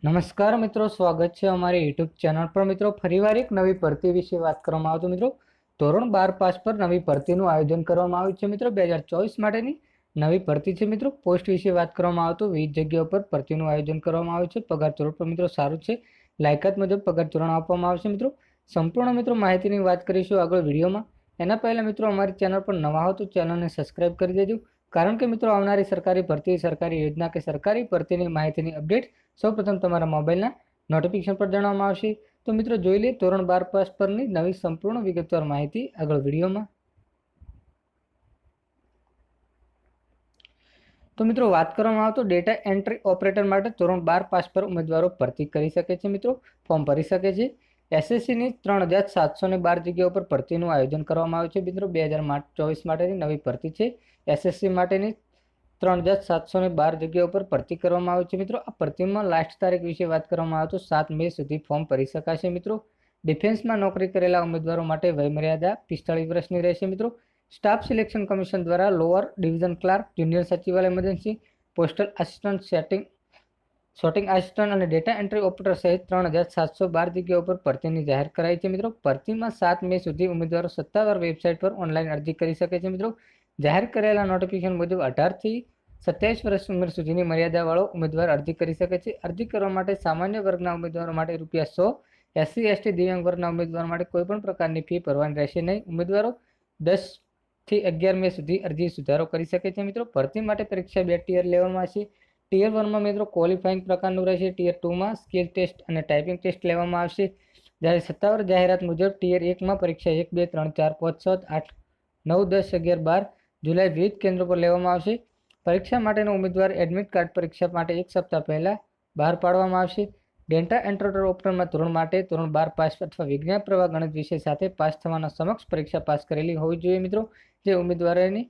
નમસ્કાર મિત્રો, સ્વાગત છે અમારી યુટ્યુબ ચેનલ પર। મિત્રો ફરીવાર એક નવી ભરતી વિશે વાત કરવામાં આવે તો મિત્રો ધોરણ 12 પાસ પર નવી ભરતીનું આયોજન કરવામાં આવ્યું છે। મિત્રો 2024 માટેની નવી ભરતી છે। મિત્રો પોસ્ટ વિશે વાત કરવામાં આવે તો 20 જગ્યાઓ પર ભરતીનું આયોજન કરવામાં આવ્યું છે। પગાર ધોરણ પર મિત્રો સારું છે, લાયકાત મુજબ પગાર ધોરણ આપવામાં આવશે। મિત્રો સંપૂર્ણ મિત્રો માહિતીની વાત કરીશું આગળ વિડીયોમાં। એના પહેલા મિત્રો અમારી ચેનલ પર નવા હો તો ચેનલને સબસ્ક્રાઇબ કરી દેજો, કારણ કે મિત્રો આવનારી સરકારી ભરતી, સરકારી યોજના કે સરકારી ભરતીની માહિતીની અપડેટ સૌપ્રથમ તમારા મોબાઈલના નોટિફિકેશન પર જણાવવામાં આવશે। તો મિત્રો જોઈ લઈએ ધોરણ 12 પાસ પરની નવી સંપૂર્ણ વિગતવાર માહિતી આગળ વિડીયોમાં। તો મિત્રો વાત કરવામાં આવે તો ડેટા એન્ટ્રી ઓપરેટર માટે ધોરણ 12 પાસ પર ઉમેદવારો ભરતી કરી શકે છે। મિત્રો ફોર્મ ભરી શકે છે। એસએસસીની 3712 જગ્યાઓ પર ભરતીનું આયોજન કરવામાં આવ્યું છે। મિત્રો 2024 માટેની નવી ભરતી છે। એસએસસી માટેની 3712 જગ્યાઓ પર ભરતી કરવામાં આવી છે। મિત્રો આ ભરતીમાં લાસ્ટ તારીખ વિશે વાત કરવામાં આવે તો 7 મે સુધી ફોર્મ ભરી શકાશે। મિત્રો ડિફેન્સમાં નોકરી કરેલા ઉમેદવારો માટે વયમર્યાદા 45 વર્ષની રહેશે। મિત્રો સ્ટાફ સિલેક્શન કમિશન દ્વારા લોઅર ડિવિઝન ક્લાર્ક, જુનિયર સચિવાલય emergency, postal assistant, sorting assistant અને ડેટા એન્ટ્રી ઓપરેટર સહિત 3712 જગ્યાઓ પર ભરતીની જાહેર કરાઈ છે। મિત્રો ભરતીમાં 7 મે સુધી ઉમેદવારો સત્તાવાર વેબસાઇટ પર ઓનલાઈન અરજી કરી શકે છે। મિત્રો જાહેર કરેલા નોટિફિકેશન મુજબ 18 થી 27 વર્ષ ઉંમર સુધીની મર્યાદાવાળો ઉમેદવાર અરજી કરી શકે છે। અરજી કરવા માટે સામાન્ય વર્ગના ઉમેદવારો માટે ₹100, એસસી એસટી દિવ્યાંગ વર્ગના ઉમેદવારો માટે કોઈપણ પ્રકારની ફી ભરવાની રહેશે નહીં। ઉમેદવારો 10 થી 11 મે સુધી અરજી સુધારો કરી શકે છે। મિત્રો ભરતી માટે પરીક્ષા 2 ટિયર લેવામાં આવશે। ટિયર 1માં મિત્રો ક્વોલિફાઈંગ પ્રકારનું રહેશે। ટિયર 2માં સ્કિલ ટેસ્ટ અને ટાઈપિંગ ટેસ્ટ લેવામાં આવશે। જ્યારે સત્તાવાર જાહેરાત મુજબ ટિયર 1માં પરીક્ષા 1, 2, 3, 4, 5, 6, 8, 9, 10, 11, 12 જુલાઈ વિવિધ કેન્દ્રો પર લેવામાં આવશે। પરીક્ષા માટેનો ઉમેદવાર એડમિટ કાર્ડ પરીક્ષા માટે 1 સપ્તાહ પહેલા બહાર પાડવામાં આવશે। ડેટા એન્ટ્રી ઓપરેટરમાં ધોરણ માટે ધોરણ 12 પાસ અથવા વિજ્ઞાન પ્રવાહ ગણિત વિષય સાથે પાસ થવાના સમક્ષ પરીક્ષા પાસ કરેલી હોવી જોઈએ। મિત્રો જે ઉમેદવારોની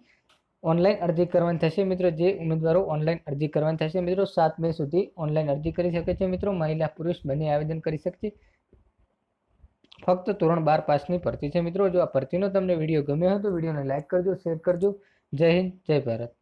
ઓનલાઈન અરજી કરવાની થશે, મિત્રો જે ઉમેદવારો ઓનલાઈન અરજી કરવાની થશે, મિત્રો 7 મે સુધી ઓનલાઈન અરજી કરી શકે છે। મિત્રો મહિલા પુરુષ બંને આવેદન કરી શકશે। ફક્ત ધોરણ 12 પાસની ભરતી છે। મિત્રો જો આ ભરતીનો તમને વિડીયો ગમ્યો હોય તો વિડીયોને લાઇક કરજો, શેર કરજો। જય હિન્દ, જય ભારત।